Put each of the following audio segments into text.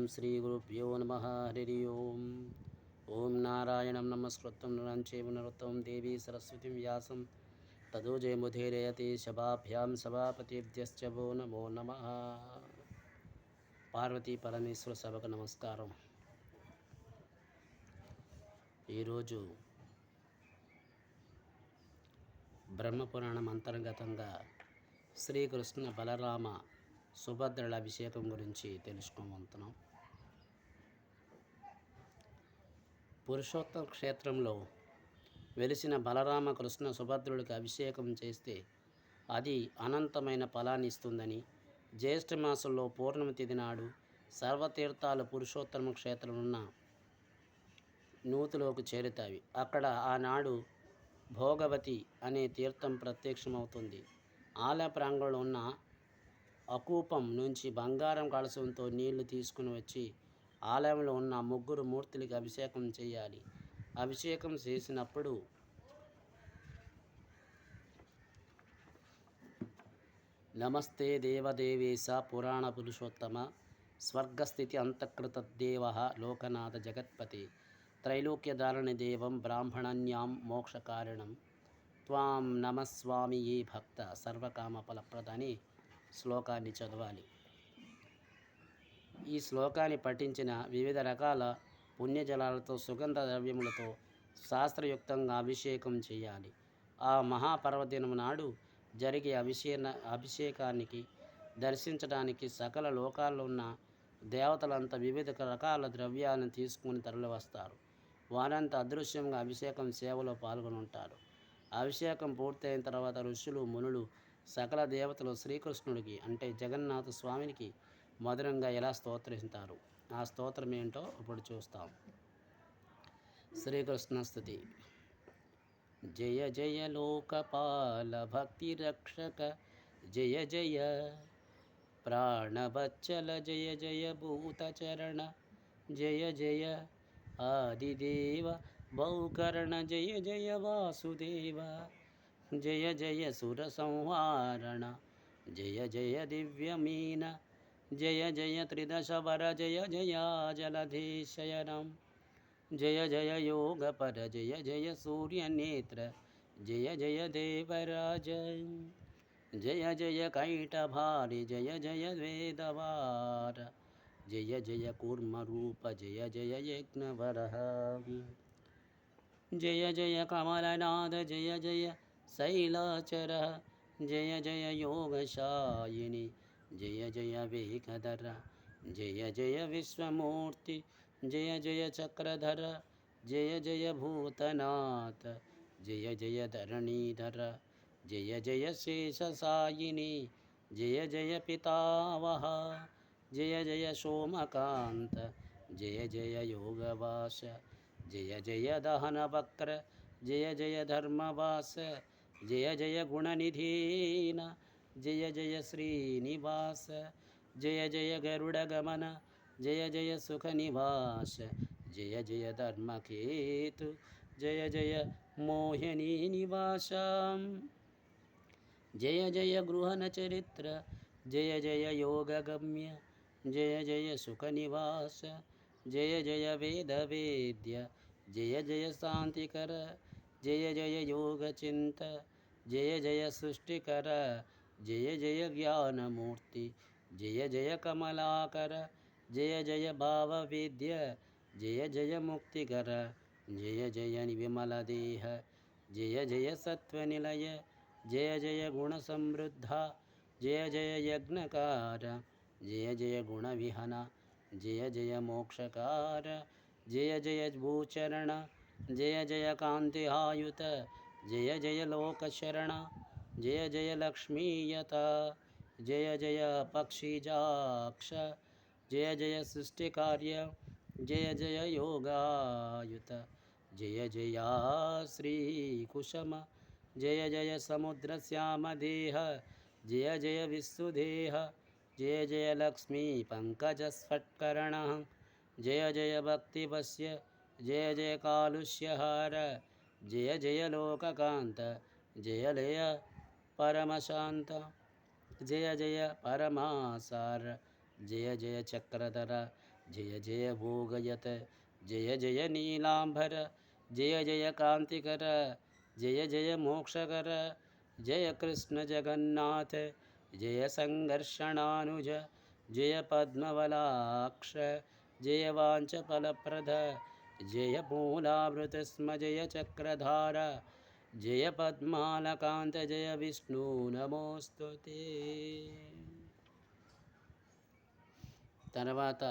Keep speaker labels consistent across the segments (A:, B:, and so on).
A: श्रीगुरुभ्यो नमः। हरि ओम। ओम नारायणं नमस्कृतं नरं चैव नरोत्तमं देवी सरस्वतीं व्यासं ततो जयमुदीरयते सभाभ्यां सभापतिभ्यश्च वो नमो नमः। పార్వతీ పరమేశ్వర సభకు నమస్కారం. ఈరోజు బ్రహ్మపురాణం అంతర్గతంగా శ్రీకృష్ణ బలరామ సుభద్రల అభిషేకం గురించి తెలుసుకోబోతున్నాం. పురుషోత్తమ క్షేత్రంలో వెలిసిన బలరామ కృష్ణ సుభద్రుడికి అభిషేకం చేస్తే అది అనంతమైన ఫలాన్ని ఇస్తుందని, జ్యేష్ఠమాసంలో పూర్ణిమ తిథి నాడు సర్వతీర్థాలు పురుషోత్తమ క్షేత్రం ఉన్న నూతిలోకి చేరుతాయి. అక్కడ ఆనాడు భోగవతి అనే తీర్థం ప్రత్యక్షమవుతుంది. ఆలయ ప్రాంగణంలో ఉన్న అకూపం నుంచి బంగారం కలశంతో నీళ్లు తీసుకుని వచ్చి ఆలయంలో ఉన్న ముగ్గురు మూర్తులకి అభిషేకం చేయాలి. అభిషేకం చేసినప్పుడు నమస్తే దేవదేవేశ పురాణ పురుషోత్తమ స్వర్గస్థితి అంతఃకృత దేవ లోకనాథ జగత్పతి త్రైలోక్యధారణి దేవం బ్రాహ్మణన్యాం మోక్షకారణం త్వాం నమస్వామి ఏ భక్త సర్వకామ ఫలప్రదని శ్లోకాన్ని చదవాలి. ఈ శ్లోకాన్ని పఠించిన వివిధ రకాల పుణ్యజలాలతో సుగంధ ద్రవ్యములతో శాస్త్రయుక్తంగా అభిషేకం చేయాలి. ఆ మహాపర్వదినం నాడు జరిగే అభిషేకానికి దర్శించడానికి సకల లోకాల్లో ఉన్న దేవతలంతా వివిధ రకాల ద్రవ్యాలను తీసుకుని తరలివస్తారు. వారంతా అదృశ్యంగా అభిషేకం సేవలో పాల్గొనుంటారు. అభిషేకం పూర్తయిన తర్వాత ఋషులు, మునులు, సకల దేవతలు శ్రీకృష్ణుడికి అంటే జగన్నాథ స్వామికి మధురంగా ఎలా స్తోత్రిస్తారు. ఆ స్తోత్రం ఏంటో ఇప్పుడు చూస్తాం. శ్రీకృష్ణ స్తుతి. జయ జయ లోకపాల భక్తి రక్షక జయ జయ ప్రాణవచ్చల జయ జయ భూతచరణ జయ జయ ఆదిదేవ భౌకరణ జయ జయ వాసుదేవ జయ జయ సుర సంహారణ జయ జయ దివ్యమీన జయ జయ త్రిదశవర జయ జయ జలధీశయనం జయ జయ యోగపర జయ జయ సూర్యనేత్ర జయ జయ దేవరాజ జయ జయ కైటభారి జయ జయ వేదవార జయ జయ కూర్మరూప జయ జయ యజ్ఞవరః జయ జయ కమలనాథ జయ జయ శైలాచర జయ జయ యోగశాయిని జయ జయ వేగధర జయ జయ విశ్వమూర్తి జయ జయ చక్రధర జయ జయ భూతనాథ జయ జయ ధరణీధర జయ జయ శేషసాయిని జయ జయ పితావహ జయ జయ సోమకాంత జయ జయ యోగవాస జయ జయ దహనవక్ర జయ జయ ధర్మవాస జయ జయ గుణనిధీన జయ జయ శ్రీనివాస జయ జయ గరుడగమన జయ జయ సుఖనివాస జయ జయ ధర్మకేతు జయ జయ మోహినీ నివాస జయ జయ గృహణ చరిత్ర జయ జయ యోగగమ్య జయ జయ సుఖనివాస జయ జయ వేదవేద్య జయ జయ శాంతికర జయ జయ యోగచింత జయ జయ సృష్టికర జయ జయ జ్ఞానమూర్తి జయ జయ కమలాకర జయ జయ భావవేద్య జయ జయ ముక్తికర జయ జయ విమలదేహ జయ జయ సత్వనిలయ జయ జయ గుణసమృద్ధ జయ జయ యజ్ఞకార జయ జయ గుణవిహన జయ జయ మోక్షకార జయ జయ భూచరణ జయ జయ కాంతిహాయుత జయ జయ లోకశరణ జయ జయ లక్ష్మీయత జయ జయ పక్షిజాక్ష జయ జయ సృష్టికార్య జయ జయ యోగాయుత జయ జయ శ్రీకుశమ జయ జయ సముద్రశ్యామదేహ జయ జయ విశ్వదేహ జయ జయ లక్ష్మీ పంకజస్ఫట్కరణ జయ జయ భక్తివస్య జయ జయ కాలుష్యహార జయ జయ లోకకాంత జయ జయ పరమశాంత జయ జయ పరమాసార జయ జయ చక్రధర జయ జయ భోగయత జయ జయ నీలాంబర జయ జయ కాంతికర జయ జయ మోక్షకర జయ కృష్ణ జగన్నాథ జయ సంఘర్షణానుజ జయ పద్మవలాక్ష జయ వాంఛఫలప్రద జయ మూలామృతస్మ జయ చక్రధార జయ పద్మాలకాంత జయ విష్ణు నమోస్తుతే. తర్వాత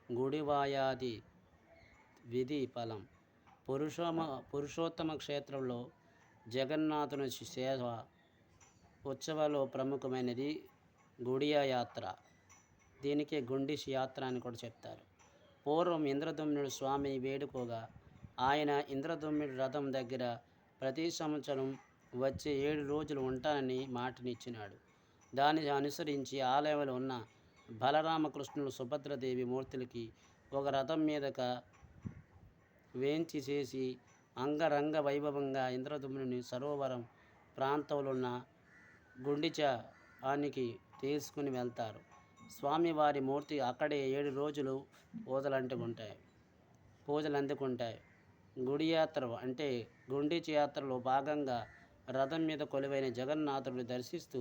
A: గుడివాయాది విధి ఫలం. పురుషోత్తమ క్షేత్రంలో జగన్నాథుని సేవ ఉత్సవాల్లో ప్రముఖమైనది గుడియా యాత్ర. దీనికి గుండిషి యాత్ర అని కూడా చెప్తారు. పూర్వం ఇంద్రదుమ్నుడు స్వామి వేడుకోగా ఆయన ఇంద్రదుమ్నుడి రథం దగ్గర ప్రతి సంవత్సరం వచ్చే 7 రోజులు ఉంటానని మాటనిచ్చినాడు. దాన్ని అనుసరించి ఆలయంలో ఉన్న బలరామకృష్ణులు సుభద్రదేవి మూర్తులకి ఒక రథం మీదక వేంచి చేసి అంగరంగ వైభవంగా ఇంద్రదుమ్నుని సరోవరం ప్రాంతంలో ఉన్న గుండిచానికి తీసుకుని వెళ్తారు. స్వామివారి మూర్తి అక్కడే 7 రోజులు పూజలు అందుకుంటాయి. గుడి యాత్ర అంటే గుండిచ యాత్రలో భాగంగా రథం మీద కొలువైన జగన్నాథుడిని దర్శిస్తూ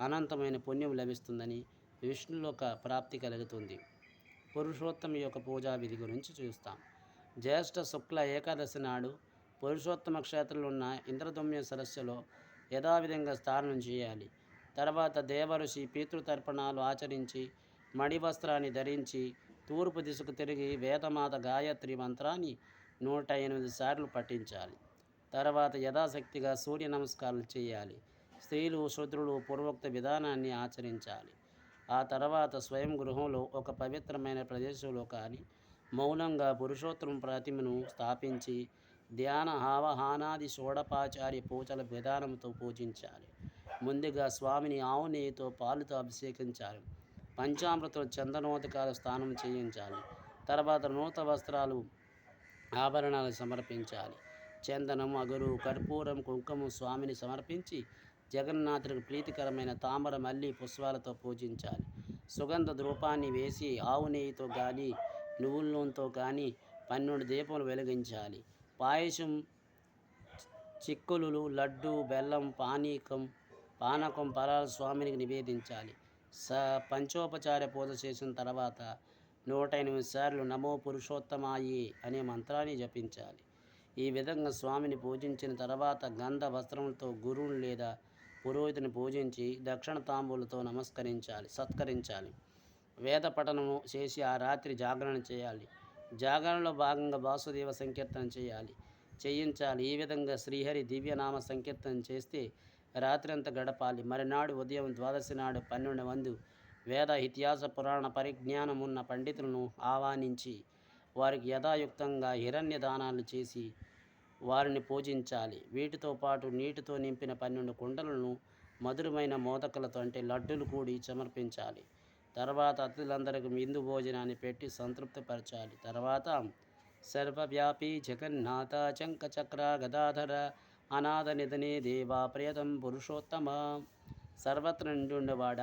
A: అనంతమైన పుణ్యం లభిస్తుందని, విష్ణులోక ప్రాప్తి కలుగుతుంది. పురుషోత్తమ యొక్క పూజా విధి గురించి చూస్తాం. జ్యేష్ఠ శుక్ల ఏకాదశి నాడు పురుషోత్తమ క్షేత్రంలో ఉన్న ఇంద్రదుమ్య సరస్సులో యథావిధంగా స్నానం చేయాలి. తర్వాత దేవఋషి పితృతర్పణాలు ఆచరించి మడి వస్త్రాన్ని ధరించి తూర్పు దిశకు తిరిగి వేదమాత గాయత్రి మంత్రాన్ని 108 సార్లు పఠించాలి. తర్వాత యథాశక్తిగా సూర్య నమస్కారాలు చేయాలి. స్త్రీలు శూద్రులు పూర్వోక్త విధానాన్ని ఆచరించాలి. ఆ తర్వాత స్వయం గృహంలో ఒక పవిత్రమైన ప్రదేశంలో కానీ మౌనంగా పురుషోత్తమ ప్రతిమను స్థాపించి ధ్యాన ఆవాహనాది షోడపాచార్య పూజల విధానంతో పూజించాలి. ముందుగా స్వామిని ఆవు నెయ్యితో పాలుతో అభిషేకించాలి. పంచామృతం చందనోదకాలు స్నానం చేయించాలి. తర్వాత నూతన వస్త్రాలు ఆభరణాలు సమర్పించాలి. చందనం, అగురు, కర్పూరం, కుంకుమ స్వామిని సమర్పించి జగన్నాథుడికి ప్రీతికరమైన తామర మల్లి పుష్పాలతో పూజించాలి. సుగంధ ధూపాన్ని వేసి ఆవు నెయ్యితో కానీ నువ్వుల నూనెతో కానీ 12 దీపములు వెలిగించాలి. పాయసం, చిక్కులు, లడ్డు, బెల్లం, పానకం ఫలాలు స్వామినికి నివేదించాలి. పంచోపచార పూజ చేసిన తర్వాత 108 సార్లు నమో పురుషోత్తమాయి అనే మంత్రాన్ని జపించాలి. ఈ విధంగా స్వామిని పూజించిన తర్వాత గంధ వస్త్రములతో గురువుని లేదా పురోహితుని పూజించి దక్షిణ తాంబూలతో సత్కరించాలి. వేద పఠనము చేసి ఆ రాత్రి జాగరణ చేయాలి. జాగరణలో భాగంగా వాసుదేవ సంకీర్తన చేయించాలి. ఈ విధంగా శ్రీహరి దివ్యనామ సంకీర్తన చేస్తే రాత్రి అంతా గడపాలి. మరునాడు ఉదయం ద్వాదశి నాడు 12 మంది వేద ఇతిహాస పురాణ పరిజ్ఞానం ఉన్న పండితులను ఆహ్వానించి వారికి యథాయుక్తంగా హిరణ్య దానాలు చేసి వారిని పూజించాలి. వీటితో పాటు నీటితో నింపిన 12 కుండలను మధురమైన మోదకలతో అంటే లడ్డులు కూడి సమర్పించాలి. తర్వాత అతిథులందరికీ విందు భోజనాన్ని పెట్టి సంతృప్తిపరచాలి. తర్వాత సర్వవ్యాపి జగన్నాథ చంకచక్ర గదాధర అనాథ నిధనే దేవా ప్రియతం పురుషోత్తమ, సర్వత్ర నిండుండవాడ,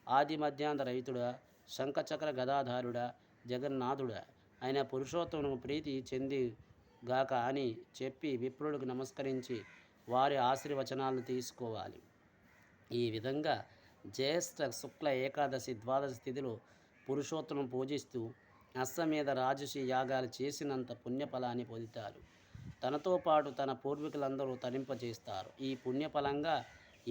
A: ఆది మధ్యాంత రహితుడా, శంఖచక్ర గదాధారుడా, జగన్నాథుడా ఆయన పురుషోత్తమును ప్రీతి చెందిగాక అని చెప్పి విప్రులకు నమస్కరించి వారి ఆశీర్వచనాలను తీసుకోవాలి. ఈ విధంగా జ్యేష్ఠ శుక్ల ఏకాదశి ద్వాదశి తిథిలో పురుషోత్తమును పూజిస్తూ అశ్వమేధ రాజసి యాగాలు చేసినంత పుణ్యఫలాన్ని పొందుతారు. తనతో పాటు తన పూర్వీకులందరూ తరింపజేస్తారు. ఈ పుణ్యఫలంగా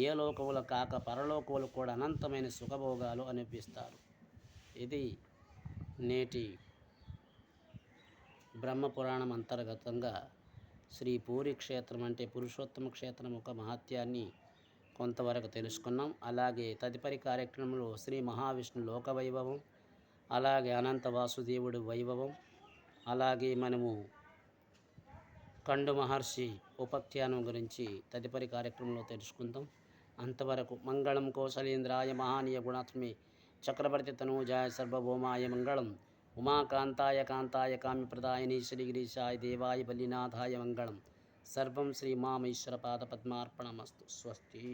A: ఏ లోకములు కాక పరలోకములు కూడా అనంతమైన సుఖభోగాలు అనిపిస్తారు. ఇది నేటి బ్రహ్మపురాణం అంతర్గతంగా శ్రీ పూరి క్షేత్రం అంటే పురుషోత్తమ క్షేత్రం ఒక మహత్యాన్ని కొంతవరకు తెలుసుకున్నాం. అలాగే తదుపరి కార్యక్రమంలో శ్రీ మహావిష్ణు లోక వైభవం, అలాగే అనంత వాసుదేవుడు వైభవం, అలాగే మనము కండు మహర్షి ఉపాఖ్యానం గురించి తదుపరి కార్యక్రమంలో తెలుసుకుందాం. అంతవరకు మంగళం కౌసలేంద్రాయ మహానీయ గుణాత్మే చక్రవర్తి తనూజాయ సర్వభౌమాయ మంగళం, ఉమాకాంతాయ కాంతాయ కామ్యప్రదాయని శ్రీగిరీశాయ దేవాయ బలినాథాయ మంగళం. సర్వం శ్రీ మామేశ్వర పాద పద్మార్పణమస్తు. స్వస్తి.